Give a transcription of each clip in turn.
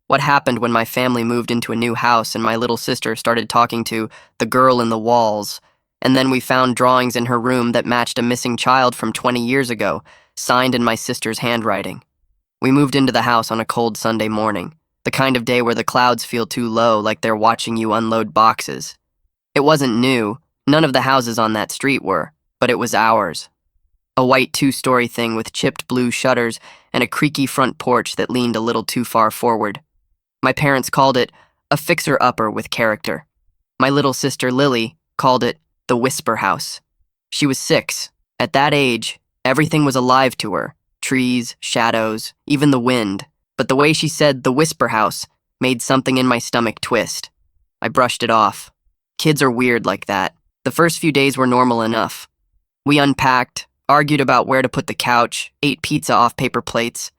What happened when my family moved into a new house and my little sister started talking to the girl in the walls, and then we found drawings in her room that matched a missing child from 20 years ago, signed in my sister's handwriting. We moved into the house on a cold Sunday morning, the kind of day where the clouds feel too low, like they're watching you unload boxes. It wasn't new, none of the houses on that street were, but it was ours. A white two-story thing with chipped blue shutters and a creaky front porch that leaned a little too far forward. My parents called it a fixer-upper with character. My little sister Lily called it the Whisper House. She was 6. At that age, everything was alive to her. Trees, shadows, even the wind. But the way she said the Whisper House made something in my stomach twist. I brushed it off. Kids are weird like that. The first few days were normal enough. We unpacked, argued about where to put the couch, ate pizza off paper plates.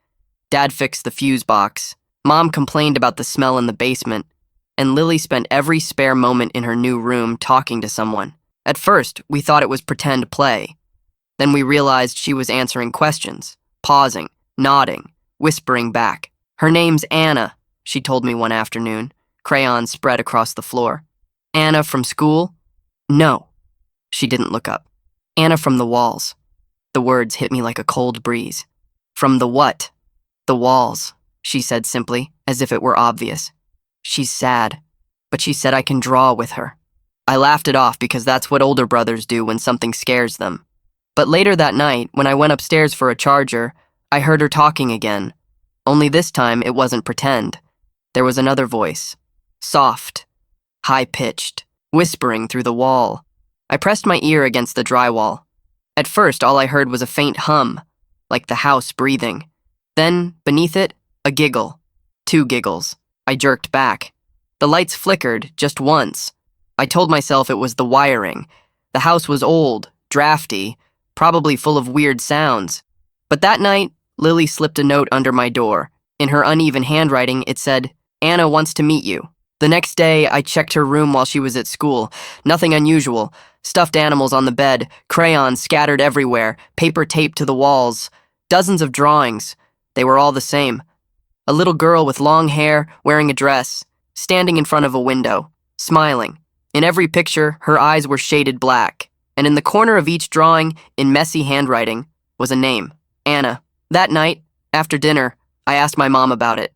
Dad fixed the fuse box. Mom complained about the smell in the basement, and Lily spent every spare moment in her new room talking to someone. At first, we thought it was pretend play. Then we realized she was answering questions, pausing, nodding, whispering back. Her name's Anna, she told me one afternoon, crayons spread across the floor. Anna from school? No. She didn't look up. Anna from the walls. The words hit me like a cold breeze. From the what? The walls, she said simply, as if it were obvious. She's sad, but she said I can draw with her. I laughed it off because that's what older brothers do when something scares them. But later that night, when I went upstairs for a charger, I heard her talking again. Only this time it wasn't pretend. There was another voice. Soft, high-pitched, whispering through the wall. I pressed my ear against the drywall. At first, all I heard was a faint hum, like the house breathing. Then, beneath it, a giggle. 2 giggles. I jerked back. The lights flickered just once. I told myself it was the wiring. The house was old, drafty, probably full of weird sounds. But that night, Lily slipped a note under my door. In her uneven handwriting, it said, "Anna wants to meet you." The next day, I checked her room while she was at school. Nothing unusual. Stuffed animals on the bed, crayons scattered everywhere, paper taped to the walls. Dozens of drawings. They were all the same. A little girl with long hair, wearing a dress, standing in front of a window, smiling. In every picture, her eyes were shaded black, and in the corner of each drawing, in messy handwriting, was a name, Anna. That night, after dinner, I asked my mom about it.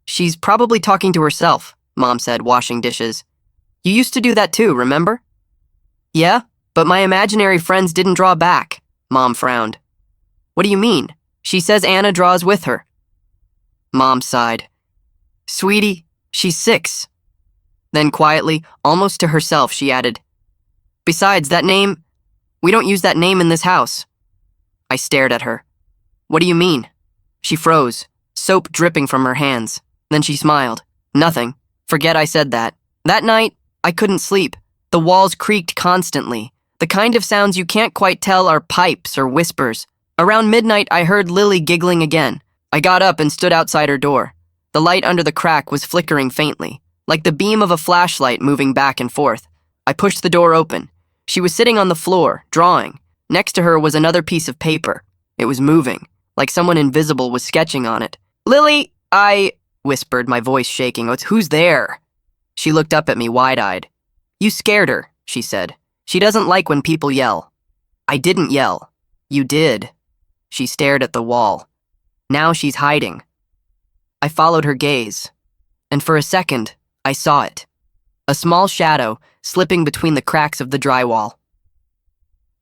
"She's probably talking to herself," Mom said, washing dishes. "You used to do that too, remember?" "Yeah, but my imaginary friends didn't draw back," Mom frowned. "What do you mean? She says Anna draws with her." Mom sighed. "Sweetie, she's 6. Then quietly, almost to herself, she added, "Besides, we don't use that name in this house." I stared at her. "What do you mean?" She froze, soap dripping from her hands. Then she smiled. "Nothing. Forget I said that." That night, I couldn't sleep. The walls creaked constantly. The kind of sounds you can't quite tell are pipes or whispers. Around midnight, I heard Lily giggling again. I got up and stood outside her door. The light under the crack was flickering faintly, like the beam of a flashlight moving back and forth. I pushed the door open. She was sitting on the floor, drawing. Next to her was another piece of paper. It was moving, like someone invisible was sketching on it. "Lily, I," whispered, my voice shaking. "Who's there?" She looked up at me wide-eyed. "You scared her," she said. "She doesn't like when people yell." I didn't yell. "You did." She stared at the wall. "Now she's hiding." I followed her gaze, and for a second, I saw it. A small shadow slipping between the cracks of the drywall.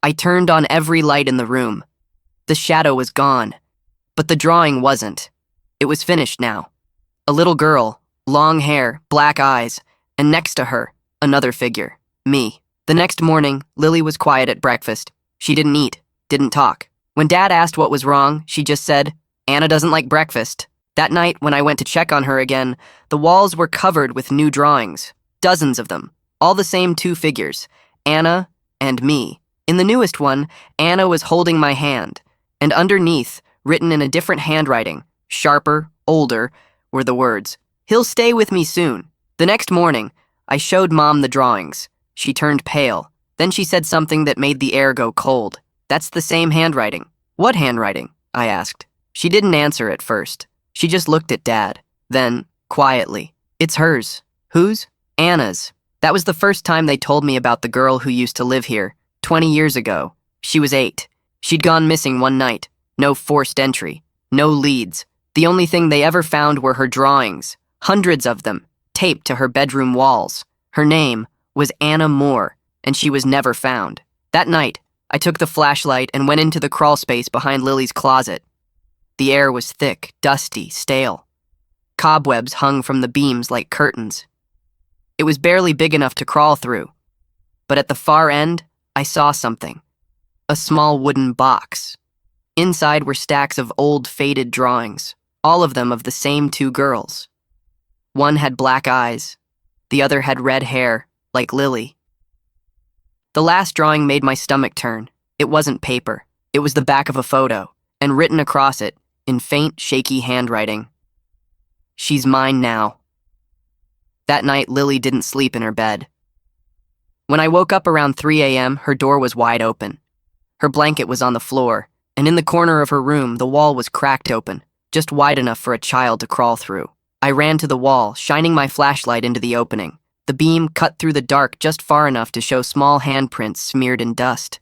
I turned on every light in the room. The shadow was gone, but the drawing wasn't. It was finished now. A little girl, long hair, black eyes, and next to her, another figure, me. The next morning, Lily was quiet at breakfast. She didn't eat, didn't talk. When Dad asked what was wrong, she just said, "Anna doesn't like breakfast." That night, when I went to check on her again, the walls were covered with new drawings. Dozens of them. All the same 2 figures, Anna and me. In the newest one, Anna was holding my hand, and underneath, written in a different handwriting, sharper, older, were the words, "He'll stay with me soon." The next morning, I showed Mom the drawings. She turned pale. Then she said something that made the air go cold. "That's the same handwriting." "What handwriting?" I asked. She didn't answer at first. She just looked at Dad. Then, quietly, "It's hers." "Whose?" "Anna's." That was the first time they told me about the girl who used to live here, 20 years ago. She was 8. She'd gone missing one night. No forced entry. No leads. The only thing they ever found were her drawings, hundreds of them, taped to her bedroom walls. Her name was Anna Moore, and she was never found. That night, I took the flashlight and went into the crawl space behind Lily's closet. The air was thick, dusty, stale. Cobwebs hung from the beams like curtains. It was barely big enough to crawl through. But at the far end, I saw something. A small wooden box. Inside were stacks of old, faded drawings, all of them of the same 2 girls. One had black eyes. The other had red hair, like Lily. The last drawing made my stomach turn. It wasn't paper. It was the back of a photo, and written across it, in faint, shaky handwriting, "She's mine now." That night, Lily didn't sleep in her bed. When I woke up around 3 a.m., her door was wide open. Her blanket was on the floor, and in the corner of her room, the wall was cracked open, just wide enough for a child to crawl through. I ran to the wall, shining my flashlight into the opening. The beam cut through the dark just far enough to show small handprints smeared in dust.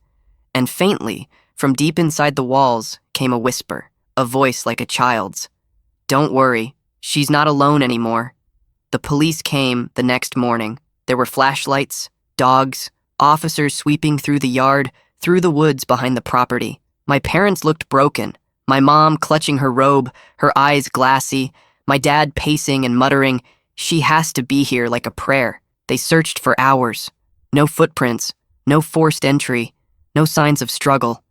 And faintly, from deep inside the walls, came a whisper, a voice like a child's. "Don't worry, she's not alone anymore." The police came the next morning. There were flashlights, dogs, officers sweeping through the yard, through the woods behind the property. My parents looked broken, my mom clutching her robe, her eyes glassy, my dad pacing and muttering, "She has to be here," like a prayer. They searched for hours. No footprints, no forced entry, no signs of struggle.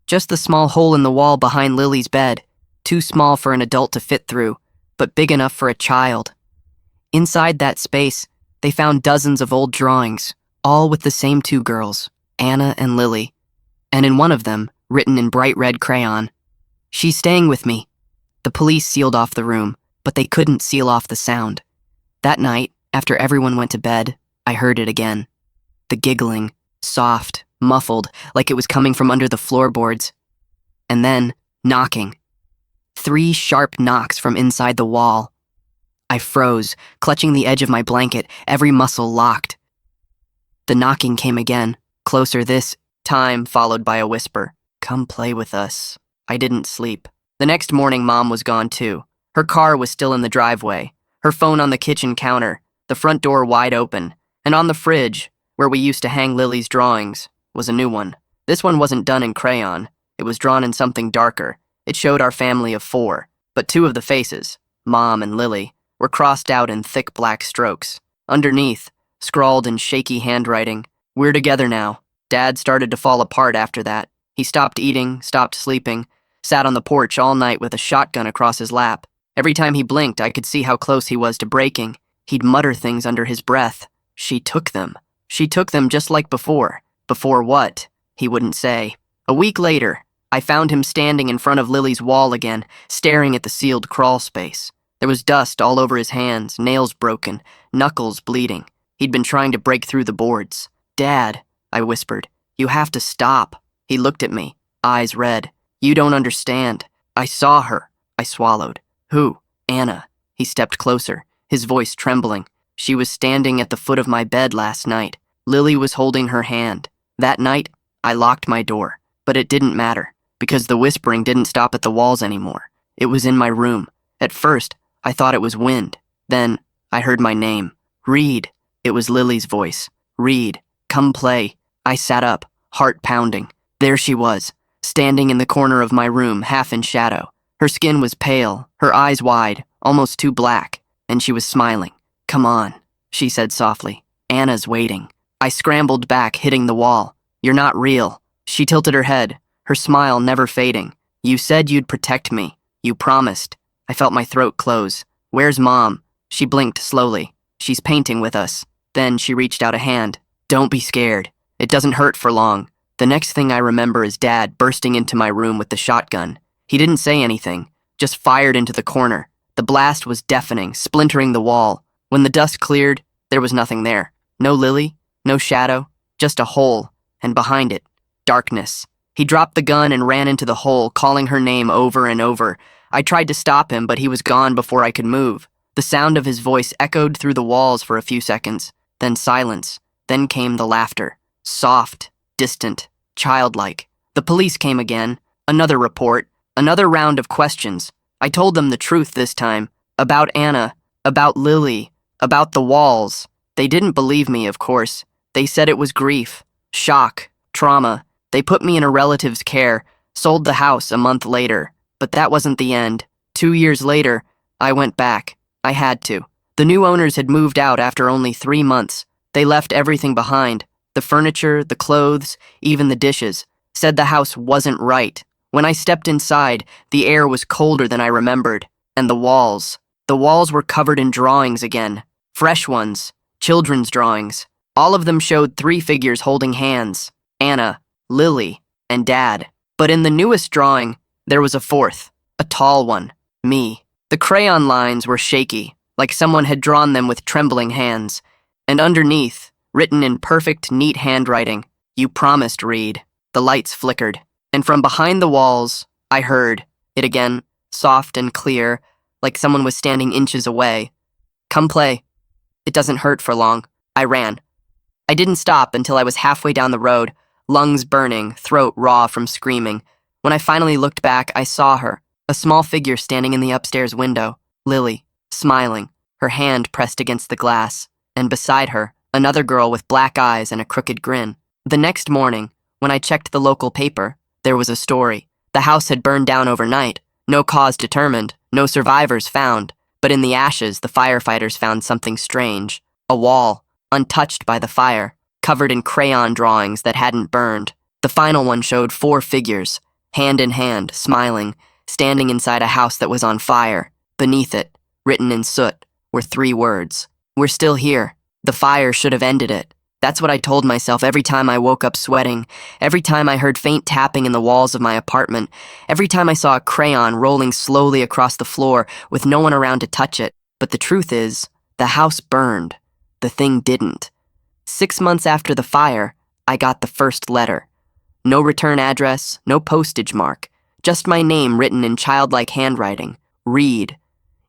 Just the small hole in the wall behind Lily's bed, too small for an adult to fit through, but big enough for a child. Inside that space, they found dozens of old drawings, all with the same 2 girls, Anna and Lily. And in one of them, written in bright red crayon, "She's staying with me." The police sealed off the room, but they couldn't seal off the sound. That night, after everyone went to bed, I heard it again. The giggling, soft, muffled, like it was coming from under the floorboards. And then, knocking. 3 sharp knocks from inside the wall. I froze, clutching the edge of my blanket, every muscle locked. The knocking came again, closer this time, followed by a whisper, "Come play with us." I didn't sleep. The next morning, Mom was gone too. Her car was still in the driveway, her phone on the kitchen counter, the front door wide open, and on the fridge, where we used to hang Lily's drawings, was a new one. This one wasn't done in crayon. It was drawn in something darker. It showed our family of 4, but 2 of the faces, Mom and Lily, were crossed out in thick black strokes. Underneath, scrawled in shaky handwriting, "We're together now." Dad started to fall apart after that. He stopped eating, stopped sleeping, sat on the porch all night with a shotgun across his lap. Every time he blinked, I could see how close he was to breaking. He'd mutter things under his breath. "She took them. She took them just like before." Before what? He wouldn't say. A week later, I found him standing in front of Lily's wall again, staring at the sealed crawl space. There was dust all over his hands, nails broken, knuckles bleeding. He'd been trying to break through the boards. "Dad," I whispered, "you have to stop." He looked at me, eyes red. "You don't understand. I saw her." I swallowed. "Who?" "Anna." He stepped closer, his voice trembling. "She was standing at the foot of my bed last night. Lily was holding her hand. That night, I locked my door. But it didn't matter, because the whispering didn't stop at the walls anymore. It was in my room. At first, I thought it was wind. Then, I heard my name. Reed. It was Lily's voice. "Reed, come play." I sat up, heart pounding. There she was, standing in the corner of my room, half in shadow. Her skin was pale, her eyes wide, almost too black, and she was smiling. "Come on," she said softly. "Anna's waiting." I scrambled back, hitting the wall. "You're not real." She tilted her head, her smile never fading. "You said you'd protect me. You promised." I felt my throat close. "Where's Mom?" She blinked slowly. "She's painting with us." Then she reached out a hand. "Don't be scared. It doesn't hurt for long." The next thing I remember is Dad bursting into my room with the shotgun. He didn't say anything, just fired into the corner. The blast was deafening, splintering the wall. When the dust cleared, there was nothing there. No Lily, no shadow, just a hole, and behind it, darkness. He dropped the gun and ran into the hole, calling her name over and over. I tried to stop him, but he was gone before I could move. The sound of his voice echoed through the walls for a few seconds, then silence. Then came the laughter. Soft, distant, childlike. The police came again. Another report. Another round of questions. I told them the truth this time. About Anna. About Lily. About the walls. They didn't believe me, of course. They said it was grief, shock, trauma. They put me in a relative's care, sold the house a month later. But that wasn't the end. 2 years later, I went back. I had to. The new owners had moved out after only 3 months. They left everything behind. The furniture, the clothes, even the dishes. Said the house wasn't right. When I stepped inside, the air was colder than I remembered. And the walls. The walls were covered in drawings again. Fresh ones. Children's drawings. All of them showed 3 figures holding hands. Anna, Lily, and Dad. But in the newest drawing, there was a 4th. A tall one. Me. The crayon lines were shaky, like someone had drawn them with trembling hands. And underneath, written in perfect, neat handwriting, "You promised, Reed." The lights flickered. And from behind the walls, I heard it again, soft and clear, like someone was standing inches away. "Come play. It doesn't hurt for long." I ran. I didn't stop until I was halfway down the road, lungs burning, throat raw from screaming. When I finally looked back, I saw her, a small figure standing in the upstairs window, Lily, smiling, her hand pressed against the glass, and beside her, another girl with black eyes and a crooked grin. The next morning, when I checked the local paper, there was a story. The house had burned down overnight, no cause determined, no survivors found, but in the ashes, the firefighters found something strange. A wall, untouched by the fire, covered in crayon drawings that hadn't burned. The final one showed 4 figures, hand in hand, smiling, standing inside a house that was on fire. Beneath it, written in soot, were 3 words. "We're still here. The fire should have ended it." That's what I told myself every time I woke up sweating, every time I heard faint tapping in the walls of my apartment, every time I saw a crayon rolling slowly across the floor with no one around to touch it. But the truth is, the house burned. The thing didn't. 6 months after the fire, I got the first letter. No return address, no postage mark, just my name written in childlike handwriting, Reed.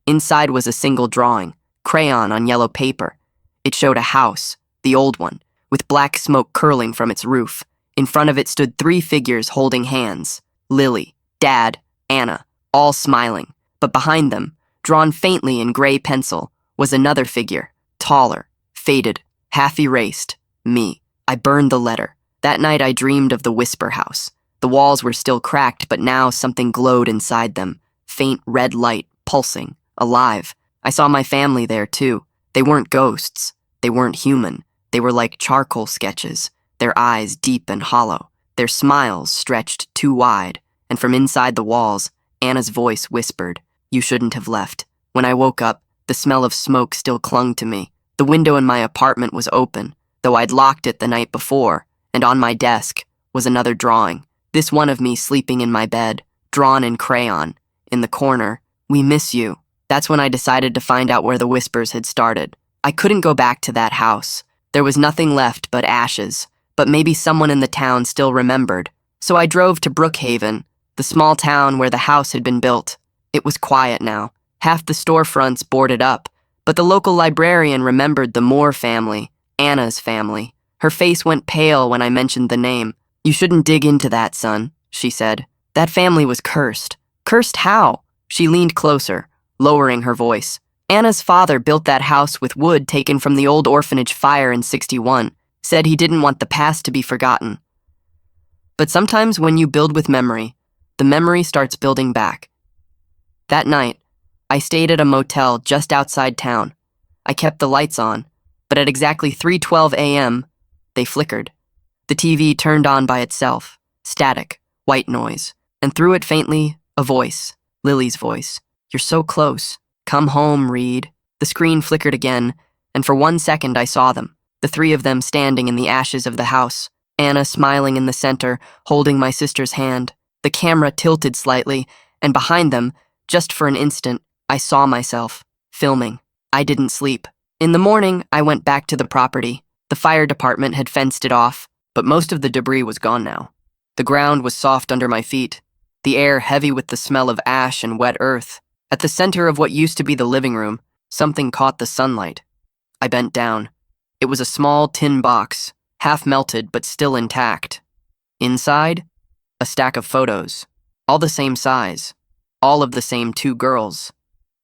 Inside was a single drawing, crayon on yellow paper. It showed a house, the old one, with black smoke curling from its roof. In front of it stood 3 figures holding hands, Lily, Dad, Anna, all smiling. But behind them, drawn faintly in gray pencil, was another figure, taller, faded, half erased, me. I burned the letter. That night I dreamed of the Whisper House. The walls were still cracked, but now something glowed inside them, faint red light, pulsing, alive. I saw my family there too. They weren't ghosts. They weren't human. They were like charcoal sketches, their eyes deep and hollow, their smiles stretched too wide, and from inside the walls, Anna's voice whispered, "You shouldn't have left." When I woke up, the smell of smoke still clung to me. The window in my apartment was open, though I'd locked it the night before, and on my desk was another drawing, this one of me sleeping in my bed, drawn in crayon. In the corner, "We miss you." That's when I decided to find out where the whispers had started. I couldn't go back to that house. There was nothing left but ashes, but maybe someone in the town still remembered. So I drove to Brookhaven, the small town where the house had been built. It was quiet now. Half the storefronts boarded up, but the local librarian remembered the Moore family, Anna's family. Her face went pale when I mentioned the name. "You shouldn't dig into that, son," she said. "That family was cursed." "Cursed how?" She leaned closer, lowering her voice. "Anna's father built that house with wood taken from the old orphanage fire in '61. Said he didn't want the past to be forgotten. But sometimes when you build with memory, the memory starts building back." That night, I stayed at a motel just outside town. I kept the lights on, but at exactly 3:12 a.m., they flickered. The TV turned on by itself, static, white noise, and through it faintly, a voice, Lily's voice. "You're so close. Come home, Reed." The screen flickered again, and for 1 second I saw them, the 3 of them standing in the ashes of the house, Anna smiling in the center, holding my sister's hand. The camera tilted slightly, and behind them, just for an instant, I saw myself, filming. I didn't sleep. In the morning, I went back to the property. The fire department had fenced it off, but most of the debris was gone now. The ground was soft under my feet. the air heavy with the smell of ash and wet earth. At the center of what used to be the living room, something caught the sunlight. I bent down. It was a small tin box, half melted but still intact. Inside, a stack of photos, all the same size, all of the same two girls,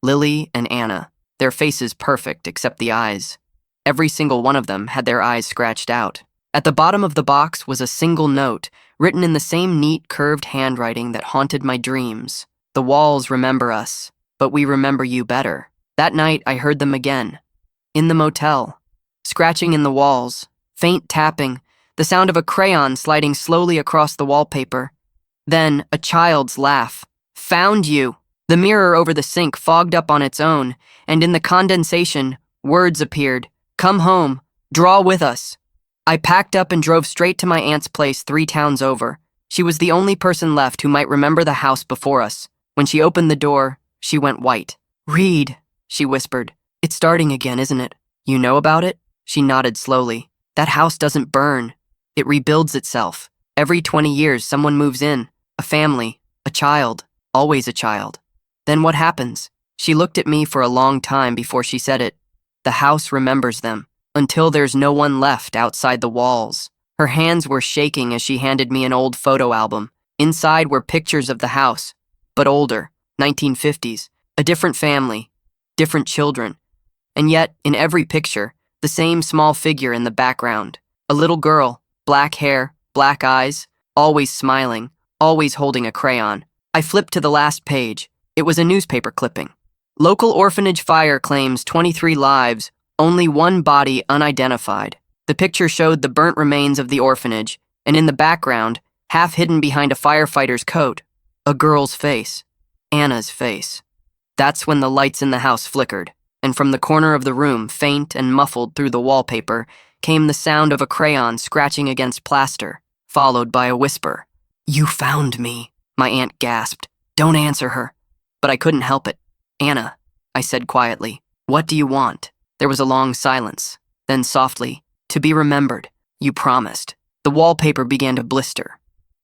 Lily and Anna, their faces perfect except the eyes. Every single one of them had their eyes scratched out. At the bottom of the box was a single note, written in the same neat, curved handwriting that haunted my dreams. The walls remember us, but we remember you better. That night, I heard them again. In the motel. Scratching in the walls, faint tapping, the sound of a crayon sliding slowly across the wallpaper. Then, a child's laugh. Found you! The mirror over the sink fogged up on its own, and in the condensation, words appeared. Come home. Draw with us. I packed up and drove straight to my aunt's place 3 towns over. She was the only person left who might remember the house before us. When she opened the door, she went white. Read, she whispered. It's starting again, isn't it? You know about it? She nodded slowly. That house doesn't burn. It rebuilds itself. Every 20 years, someone moves in. A family. A child. Always a child. Then what happens? She looked at me for a long time before she said it. The house remembers them. Until there's no one left outside the walls. Her hands were shaking as she handed me an old photo album. Inside were pictures of the house, but older, 1950s, a different family, different children. And yet, in every picture, the same small figure in the background. A little girl, black hair, black eyes, always smiling, always holding a crayon. I flipped to the last page. It was a newspaper clipping. Local orphanage fire claims 23 lives, only one body unidentified. The picture showed the burnt remains of the orphanage, and in the background, half hidden behind a firefighter's coat, a girl's face. Anna's face. That's when the lights in the house flickered, and from the corner of the room, faint and muffled through the wallpaper, came the sound of a crayon scratching against plaster, followed by a whisper. You found me, my aunt gasped. Don't answer her. But I couldn't help it. Anna, I said quietly, what do you want? There was a long silence. Then softly, to be remembered, you promised. The wallpaper began to blister.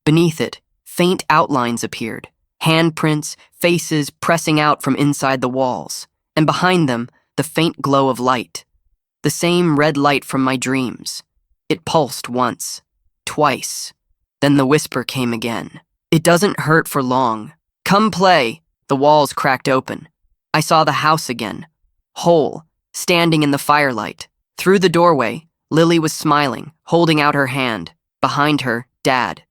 Beneath it, faint outlines appeared. Handprints, faces pressing out from inside the walls. And behind them, the faint glow of light. The same red light from my dreams. It pulsed once, twice. Then the whisper came again. It doesn't hurt for long. Come play. The walls cracked open. I saw the house again, whole, standing in the firelight. Through the doorway, Lily was smiling, holding out her hand. Behind her, Dad.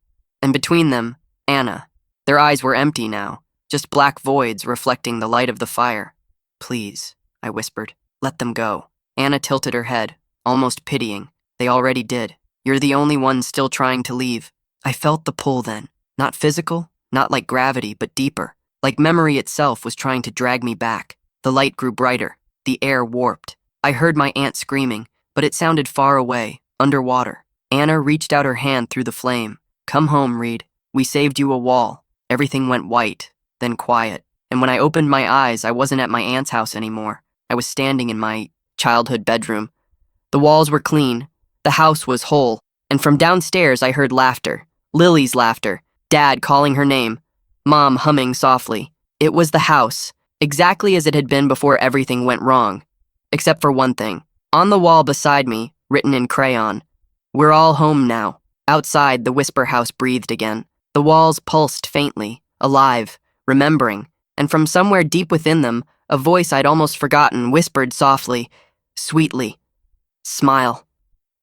And between them, Anna. Their eyes were empty now, just black voids reflecting the light of the fire. Please, I whispered, let them go. Anna tilted her head, almost pitying. They already did. You're the only one still trying to leave. I felt the pull then. Not physical, not like gravity, but deeper. Like memory itself was trying to drag me back. The light grew brighter. The air warped. I heard my aunt screaming, but it sounded far away, underwater. Anna reached out her hand through the flame. Come home, Reed. We saved you a wall. Everything went white, then quiet. And when I opened my eyes, I wasn't at my aunt's house anymore. I was standing in my childhood bedroom. The walls were clean. The house was whole. And from downstairs, I heard laughter. Lily's laughter. Dad calling her name. Mom humming softly. It was the house, exactly as it had been before everything went wrong. Except for one thing. On the wall beside me, written in crayon, we're all home now. Outside, the whisper house breathed again. The walls pulsed faintly, alive, remembering, and from somewhere deep within them, a voice I'd almost forgotten whispered softly, sweetly, smile.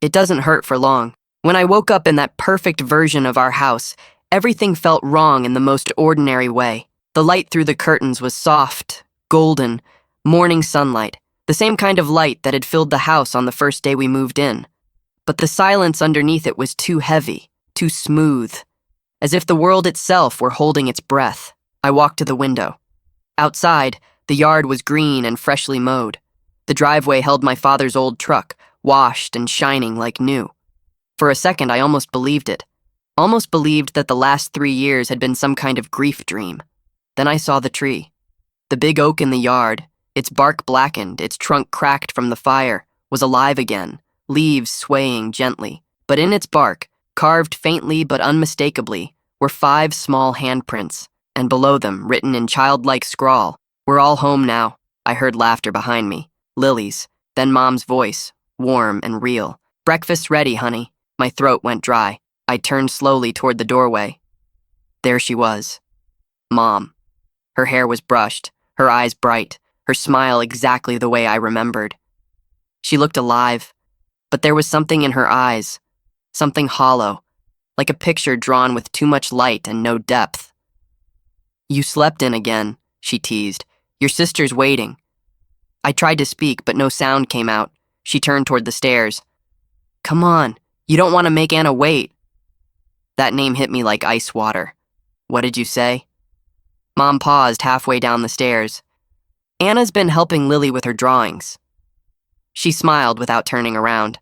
It doesn't hurt for long. When I woke up in that perfect version of our house, everything felt wrong in the most ordinary way. The light through the curtains was soft, golden, morning sunlight, the same kind of light that had filled the house on the first day we moved in. But the silence underneath it was too heavy, too smooth, as if the world itself were holding its breath. I walked to the window. Outside, the yard was green and freshly mowed. The driveway held my father's old truck, washed and shining like new. For a second, I almost believed it. Almost believed that the last 3 years had been some kind of grief dream. Then I saw the tree. The big oak in the yard, its bark blackened, its trunk cracked from the fire, was alive again, leaves swaying gently. But in its bark, carved faintly but unmistakably, were 5 small handprints, and below them, written in childlike scrawl, "We're all home now." I heard laughter behind me, Lily's, then Mom's voice, warm and real. "Breakfast's ready, honey." My throat went dry. I turned slowly toward the doorway. There she was, Mom. Her hair was brushed, her eyes bright, her smile exactly the way I remembered. She looked alive, but there was something in her eyes, something hollow, like a picture drawn with too much light and no depth. "You slept in again," she teased. "Your sister's waiting." I tried to speak, but no sound came out. She turned toward the stairs. "Come on, you don't want to make Anna wait." That name hit me like ice water. "What did you say?" Mom paused halfway down the stairs. "Anna's been helping Lily with her drawings." She smiled without turning around.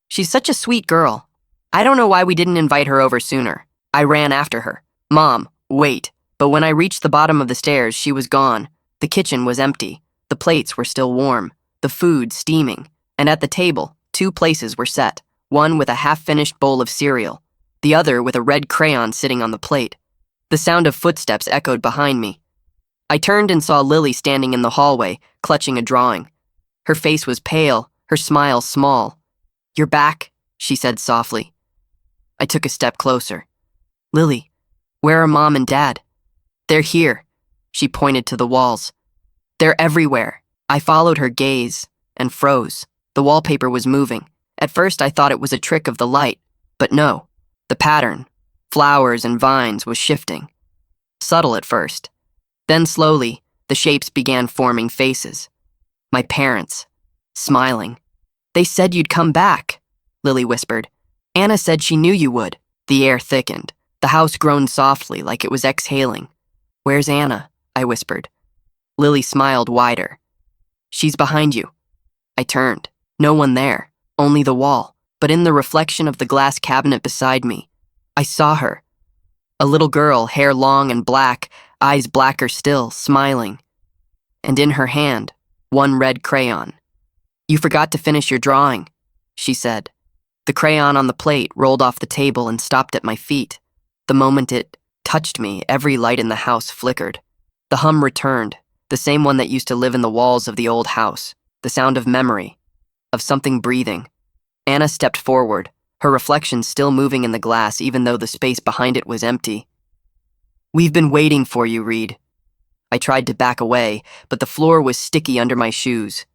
"She's such a sweet girl. I don't know why we didn't invite her over sooner." I ran after her. "Mom, wait." But when I reached the bottom of the stairs, she was gone. The kitchen was empty. The plates were still warm, the food steaming, and at the table, 2 places were set, one with a half-finished bowl of cereal, the other with a red crayon sitting on the plate. The sound of footsteps echoed behind me. I turned and saw Lily standing in the hallway, clutching a drawing. Her face was pale, her smile small. "You're back," she said softly. I took a step closer. "Lily, where are Mom and Dad?" "They're here." She pointed to the walls. "They're everywhere." I followed her gaze and froze. The wallpaper was moving. At first I thought it was a trick of the light, but no. The pattern, flowers and vines, was shifting. Subtle at first. Then slowly, the shapes began forming faces. My parents, smiling. "They said you'd come back," Lily whispered. "Anna said she knew you would." The air thickened. The house groaned softly, like it was exhaling. "Where's Anna?" I whispered. Lily smiled wider. "She's behind you." I turned. No one there, only the wall. But in the reflection of the glass cabinet beside me, I saw her. A little girl, hair long and black, eyes blacker still, smiling. And in her hand, one red crayon. "You forgot to finish your drawing," she said. The crayon on the plate rolled off the table and stopped at my feet. The moment it touched me, every light in the house flickered. The hum returned, the same one that used to live in the walls of the old house, the sound of memory, of something breathing. Anna stepped forward, her reflection still moving in the glass even though the space behind it was empty. "We've been waiting for you, Reed." I tried to back away, but the floor was sticky under my shoes.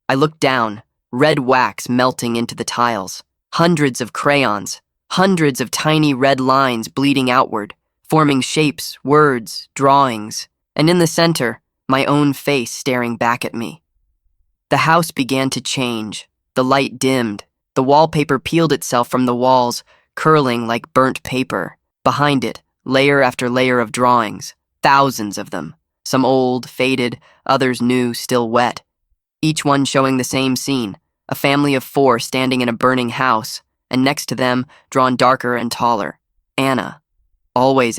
I looked down, red wax melting into the tiles. Hundreds of crayons, hundreds of tiny red lines bleeding outward, forming shapes, words, drawings, and in the center, my own face staring back at me. The house began to change. The light dimmed. The wallpaper peeled itself from the walls, curling like burnt paper. Behind it, layer after layer of drawings, thousands of them, some old, faded, others new, still wet. Each one showing the same scene, a family of 4 standing in a burning house, and next to them, drawn darker and taller, Anna, always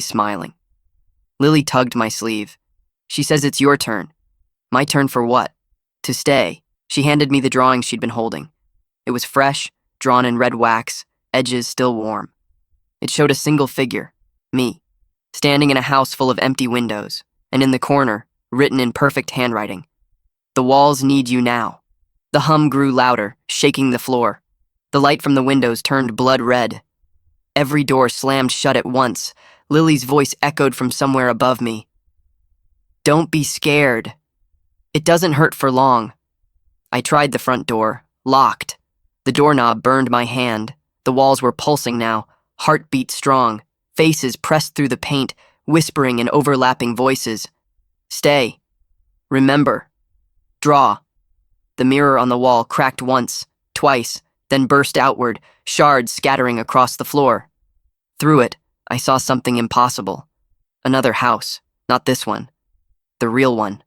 smiling. Lily tugged my sleeve. She says it's your turn. My turn for what? To stay. She handed me the drawing she'd been holding. It was fresh, drawn in red wax, edges still warm. It showed a single figure, me, standing in a house full of empty windows, and in the corner, written in perfect handwriting, "The walls need you now." The hum grew louder, shaking the floor. The light from the windows turned blood red. Every door slammed shut at once. Lily's voice echoed from somewhere above me. "Don't be scared. It doesn't hurt for long." I tried the front door, locked. The doorknob burned my hand. The walls were pulsing now, heartbeat strong, faces pressed through the paint, whispering in overlapping voices. "Stay. Remember. Draw." The mirror on the wall cracked once, twice, then burst outward, shards scattering across the floor. Through it, I saw something impossible. Another house, not this one. The real one,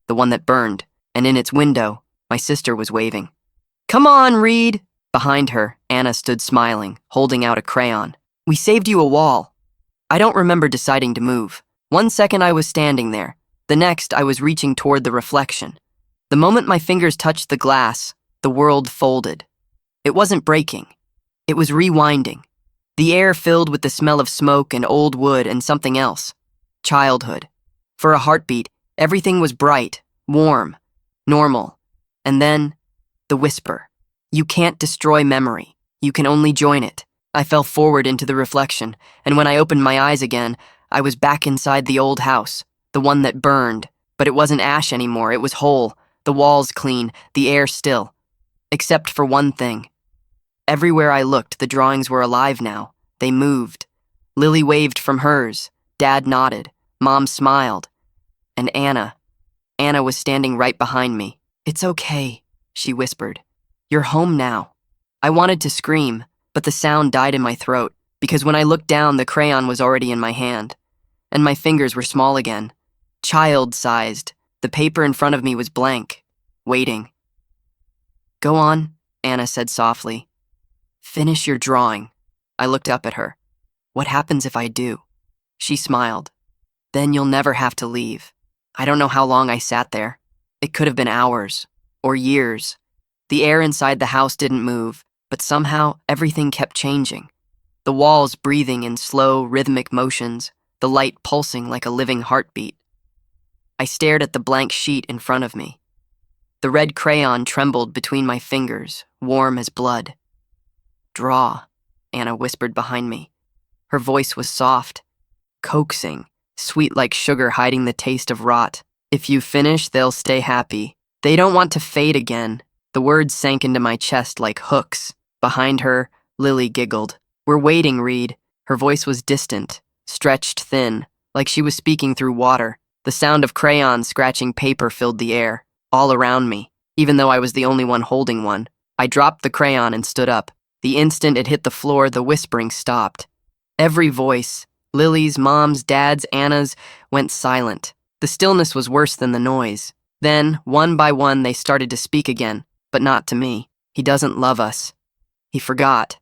the one that burned, and in its window, my sister was waving. "Come on, Reed!" Behind her, Anna stood smiling, holding out a crayon. "We saved you a wall." I don't remember deciding to move. One second I was standing there. The next, I was reaching toward the reflection. The moment my fingers touched the glass, the world folded. It wasn't breaking. It was rewinding. The air filled with the smell of smoke and old wood and something else. Childhood. For a heartbeat, everything was bright, warm, normal. And then, the whisper. You can't destroy memory. You can only join it. I fell forward into the reflection, and when I opened my eyes again, I was back inside the old house, the one that burned. But it wasn't ash anymore, it was whole, the walls clean, the air still. Except for one thing. Everywhere I looked, the drawings were alive now. They moved. Lily waved from hers. Dad nodded. Mom smiled. And Anna was standing right behind me. "It's okay," she whispered. "You're home now." I wanted to scream, but the sound died in my throat, because when I looked down, the crayon was already in my hand. And my fingers were small again. Child-sized. The paper in front of me was blank. Waiting. "Go on," Anna said softly. "Finish your drawing." I looked up at her. "What happens if I do?" She smiled. "Then you'll never have to leave." I don't know how long I sat there. It could have been hours. Or years. The air inside the house didn't move, but somehow everything kept changing. The walls breathing in slow, rhythmic motions, the light pulsing like a living heartbeat. I stared at the blank sheet in front of me. The red crayon trembled between my fingers, warm as blood. "Draw," Anna whispered behind me. Her voice was soft, coaxing, sweet like sugar hiding the taste of rot. "If you finish, they'll stay happy. They don't want to fade again." The words sank into my chest like hooks. Behind her, Lily giggled. "We're waiting, Reed." Her voice was distant, stretched thin, like she was speaking through water. The sound of crayons scratching paper filled the air, all around me, even though I was the only one holding one. I dropped the crayon and stood up. The instant it hit the floor, the whispering stopped. Every voice, Lily's, Mom's, Dad's, Anna's, went silent. The stillness was worse than the noise. Then, one by one, they started to speak again, but not to me. "He doesn't love us. He forgot.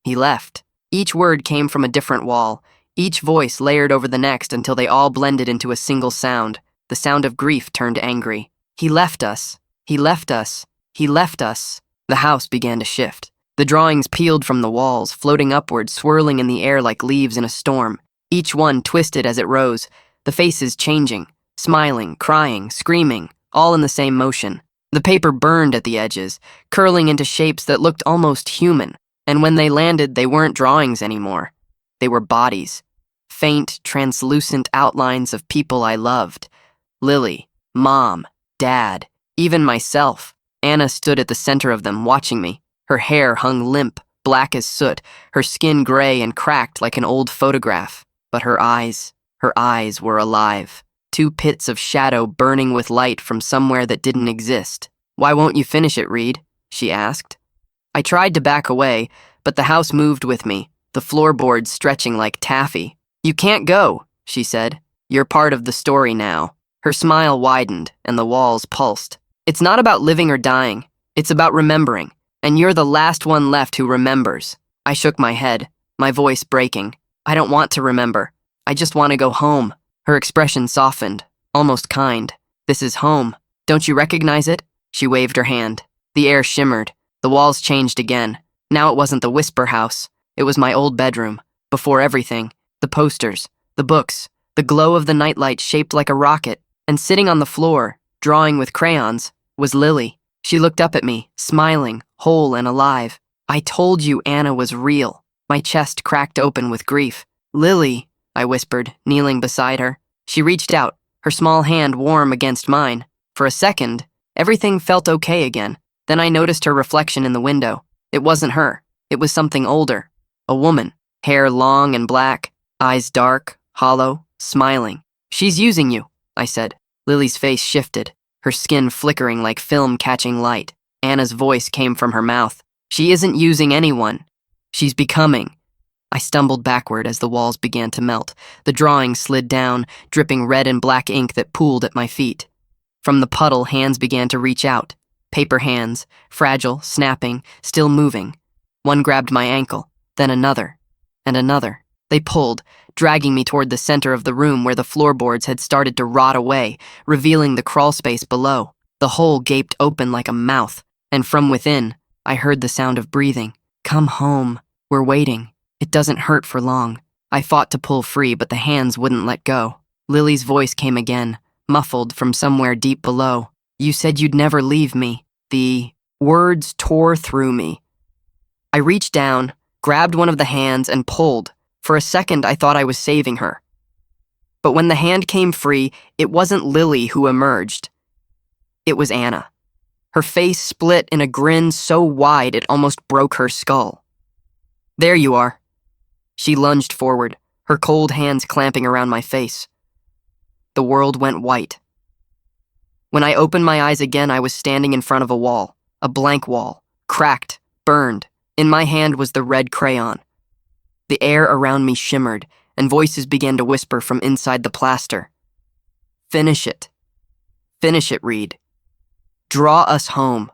He left." Each word came from a different wall, each voice layered over the next until they all blended into a single sound. The sound of grief turned angry. "He left us. He left us. He left us." The house began to shift. The drawings peeled from the walls, floating upward, swirling in the air like leaves in a storm. Each one twisted as it rose, the faces changing, smiling, crying, screaming, all in the same motion. The paper burned at the edges, curling into shapes that looked almost human, and when they landed, they weren't drawings anymore. They were bodies. Faint, translucent outlines of people I loved. Lily, Mom, Dad, even myself. Anna stood at the center of them, watching me. Her hair hung limp, black as soot, her skin gray and cracked like an old photograph. But her eyes were alive. Two pits of shadow burning with light from somewhere that didn't exist. "Why won't you finish it, Reed?" she asked. I tried to back away, but the house moved with me, the floorboards stretching like taffy. "You can't go," she said. "You're part of the story now." Her smile widened, and the walls pulsed. "It's not about living or dying. It's about remembering. And you're the last one left who remembers." I shook my head, my voice breaking. "I don't want to remember. I just want to go home." Her expression softened, almost kind. "This is home. Don't you recognize it?" She waved her hand. The air shimmered. The walls changed again. Now it wasn't the whisper house. It was my old bedroom. Before everything, the posters, the books, the glow of the nightlight shaped like a rocket. And sitting on the floor, drawing with crayons, was Lily. She looked up at me, smiling, whole and alive. "I told you Anna was real." My chest cracked open with grief. "Lily," I whispered, kneeling beside her. She reached out, her small hand warm against mine. For a second, everything felt okay again. Then I noticed her reflection in the window. It wasn't her. It was something older. A woman. Hair long and black, eyes dark, hollow, smiling. "She's using you," I said. Lily's face shifted, her skin flickering like film catching light. Anna's voice came from her mouth. "She isn't using anyone. She's becoming." I stumbled backward as the walls began to melt. The drawing slid down, dripping red and black ink that pooled at my feet. From the puddle, hands began to reach out. Paper hands, fragile, snapping, still moving. One grabbed my ankle, then another, and another. They pulled, dragging me toward the center of the room where the floorboards had started to rot away, revealing the crawl space below. The hole gaped open like a mouth, and from within, I heard the sound of breathing. "Come home. We're waiting. It It doesn't hurt for long. I fought to pull free, but the hands wouldn't let go. Lily's voice came again, muffled from somewhere deep below. You said you'd never leave me. The words tore through me. I reached down, grabbed one of the hands, and pulled. For a second, I thought I was saving her. But when the hand came free, it wasn't Lily who emerged. It was Anna. Her face split in a grin so wide it almost broke her skull. There you are. She lunged forward, her cold hands clamping around my face. The world went white. When I opened my eyes again, I was standing in front of a wall, a blank wall, cracked, burned. In my hand was the red crayon. The air around me shimmered, and voices began to whisper from inside the plaster. Finish it. Finish it, Reed. Draw us home.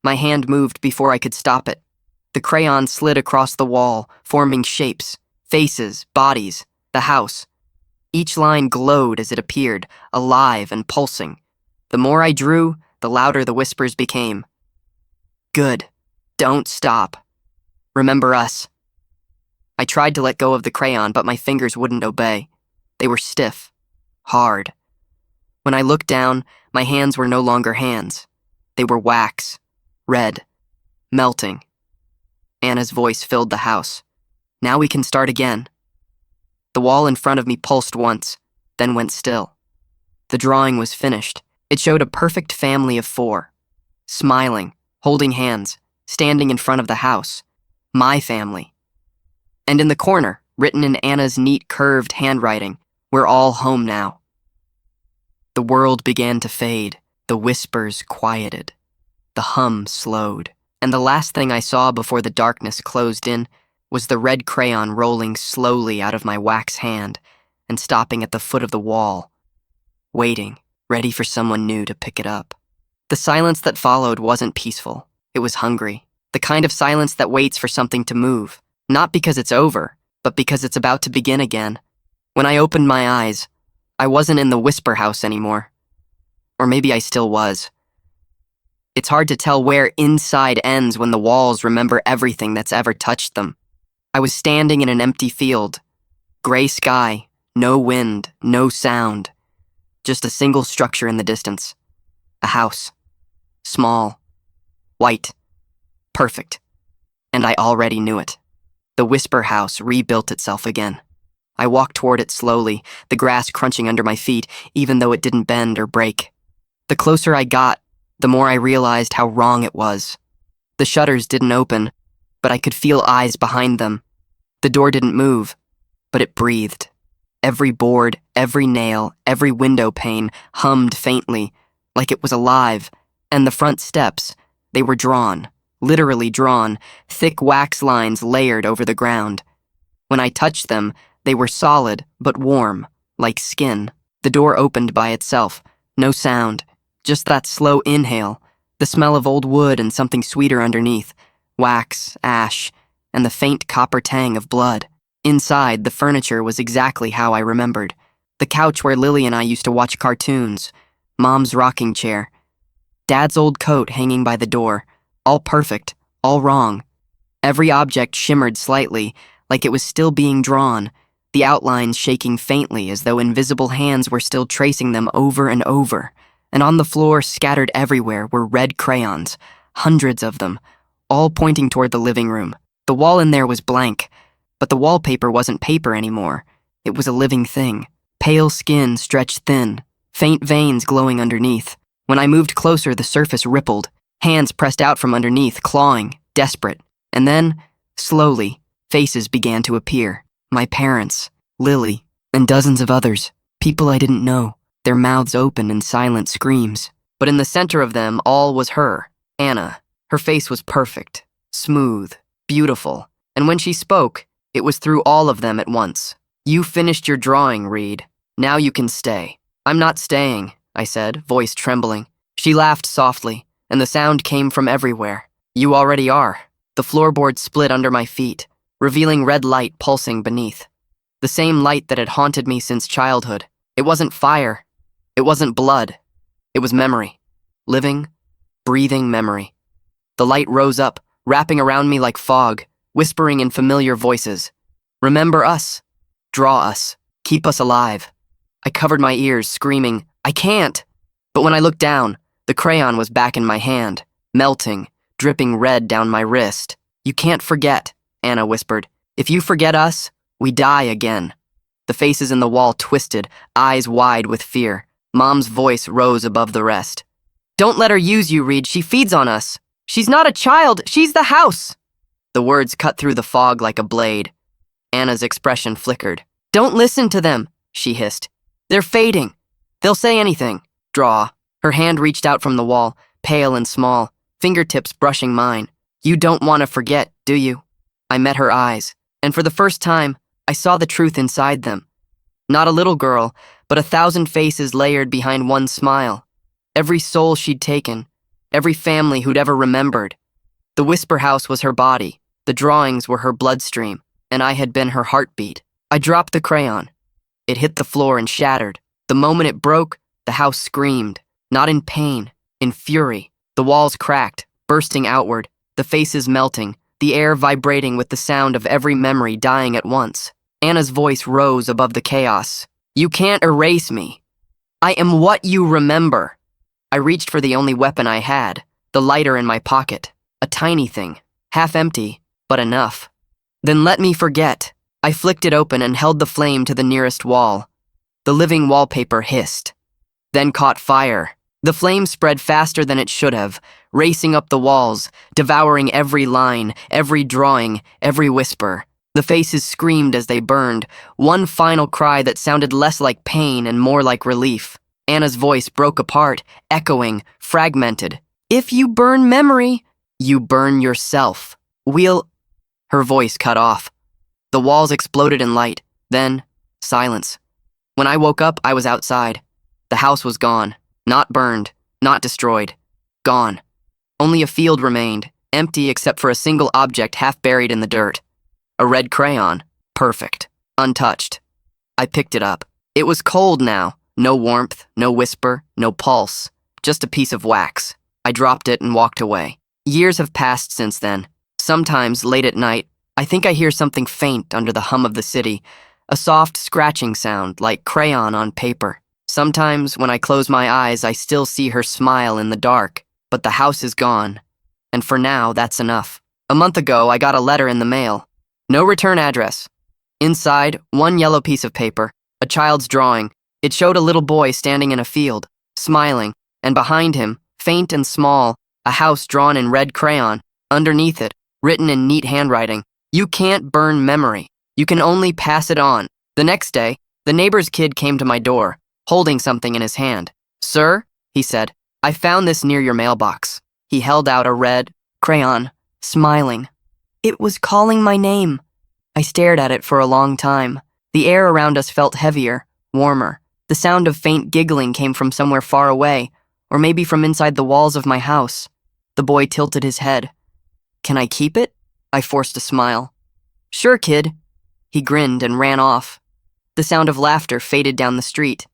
My hand moved before I could stop it. The crayon slid across the wall, forming shapes, faces, bodies, the house. Each line glowed as it appeared, alive and pulsing. The more I drew, the louder the whispers became. Good. Don't stop. Remember us. I tried to let go of the crayon, but my fingers wouldn't obey. They were stiff, hard. When I looked down, my hands were no longer hands. They were wax, red, melting. Anna's voice filled the house. Now we can start again. The wall in front of me pulsed once, then went still. The drawing was finished. It showed a perfect family of 4, smiling, holding hands, standing in front of the house. My family. And in the corner, written in Anna's neat, curved handwriting, we're all home now. The world began to fade. The whispers quieted. The hum slowed. And the last thing I saw before the darkness closed in was the red crayon rolling slowly out of my wax hand and stopping at the foot of the wall, waiting, ready for someone new to pick it up. The silence that followed wasn't peaceful. It was hungry. The kind of silence that waits for something to move, not because it's over, but because it's about to begin again. When I opened my eyes, I wasn't in the whisper house anymore. Or maybe I still was. It's hard to tell where inside ends when the walls remember everything that's ever touched them. I was standing in an empty field. Gray sky, no wind, no sound. Just a single structure in the distance. A house. Small. White. Perfect. And I already knew it. The whisper house rebuilt itself again. I walked toward it slowly, the grass crunching under my feet, even though it didn't bend or break. The closer I got, the more I realized how wrong it was. The shutters didn't open, but I could feel eyes behind them. The door didn't move, but it breathed. Every board, every nail, every window pane hummed faintly, like it was alive, and the front steps, they were drawn, literally drawn, thick wax lines layered over the ground. When I touched them, they were solid but warm, like skin. The door opened by itself, no sound, just that slow inhale, the smell of old wood and something sweeter underneath, wax, ash, and the faint copper tang of blood. Inside, the furniture was exactly how I remembered. The couch where Lily and I used to watch cartoons, Mom's rocking chair, Dad's old coat hanging by the door, all perfect, all wrong. Every object shimmered slightly, like it was still being drawn, the outlines shaking faintly as though invisible hands were still tracing them over and over. And on the floor, scattered everywhere, were red crayons, hundreds of them, all pointing toward the living room. The wall in there was blank, but the wallpaper wasn't paper anymore. It was a living thing. Pale skin stretched thin, faint veins glowing underneath. When I moved closer, the surface rippled, hands pressed out from underneath, clawing, desperate. And then, slowly, faces began to appear. My parents, Lily, and dozens of others, people I didn't know, their mouths open in silent screams. But in the center of them all was her, Anna. Her face was perfect, smooth, beautiful, and when she spoke, it was through all of them at once. You finished your drawing, Reed. Now you can stay. I'm not staying, I said, voice trembling. She laughed softly, and the sound came from everywhere. You already are. The floorboard split under my feet, revealing red light pulsing beneath. The same light that had haunted me since childhood. It wasn't fire. It wasn't blood. It was memory. Living, breathing memory. The light rose up, wrapping around me like fog, whispering in familiar voices. Remember us. Draw us. Keep us alive. I covered my ears, screaming, I can't! But when I looked down, the crayon was back in my hand, melting, dripping red down my wrist. You can't forget, Anna whispered. If you forget us, we die again. The faces in the wall twisted, eyes wide with fear. Mom's voice rose above the rest. Don't let her use you, Reed. She feeds on us. She's not a child. She's the house. The words cut through the fog like a blade. Anna's expression flickered. Don't listen to them, she hissed. They're fading. They'll say anything. Draw. Her hand reached out from the wall, pale and small, fingertips brushing mine. You don't want to forget, do you? I met her eyes, and for the first time, I saw the truth inside them. Not a little girl, but 1,000 faces layered behind one smile. Every soul she'd taken, every family who'd ever remembered. The Whisper House was her body, the drawings were her bloodstream, and I had been her heartbeat. I dropped the crayon. It hit the floor and shattered. The moment it broke, the house screamed, not in pain, in fury. The walls cracked, bursting outward, the faces melting, the air vibrating with the sound of every memory dying at once. Anna's voice rose above the chaos. You can't erase me. I am what you remember. I reached for the only weapon I had, the lighter in my pocket, a tiny thing, half empty, but enough. Then let me forget. I flicked it open and held the flame to the nearest wall. The living wallpaper hissed, then caught fire. The flame spread faster than it should have, racing up the walls, devouring every line, every drawing, every whisper. The faces screamed as they burned, one final cry that sounded less like pain and more like relief. Anna's voice broke apart, echoing, fragmented. If you burn memory, you burn yourself. Her voice cut off. The walls exploded in light, then silence. When I woke up, I was outside. The house was gone. Not burned, not destroyed. Gone. Only a field remained, empty except for a single object half buried in the dirt. A red crayon. Perfect. Untouched. I picked it up. It was cold now. No warmth, no whisper, no pulse. Just a piece of wax. I dropped it and walked away. Years have passed since then. Sometimes, late at night, I think I hear something faint under the hum of the city, a soft scratching sound like crayon on paper. Sometimes, when I close my eyes, I still see her smile in the dark, but the house is gone. And for now, that's enough. A month ago, I got a letter in the mail. No return address. Inside, one yellow piece of paper, a child's drawing. It showed a little boy standing in a field, smiling, and behind him, faint and small, a house drawn in red crayon. Underneath it, written in neat handwriting, you can't burn memory. You can only pass it on. The next day, the neighbor's kid came to my door, holding something in his hand. Sir, he said, I found this near your mailbox. He held out a red crayon, smiling. It was calling my name. I stared at it for a long time. The air around us felt heavier, warmer. The sound of faint giggling came from somewhere far away, or maybe from inside the walls of my house. The boy tilted his head. Can I keep it? I forced a smile. Sure, kid. He grinned and ran off. The sound of laughter faded down the street.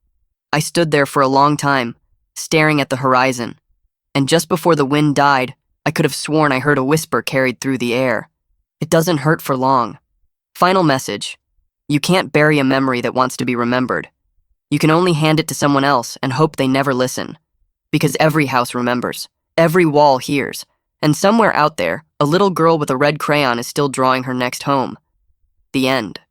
I stood there for a long time, staring at the horizon, and just before the wind died, I could have sworn I heard a whisper carried through the air. It doesn't hurt for long. Final message. You can't bury a memory that wants to be remembered. You can only hand it to someone else and hope they never listen. Because every house remembers. Every wall hears. And somewhere out there, a little girl with a red crayon is still drawing her next home. The end.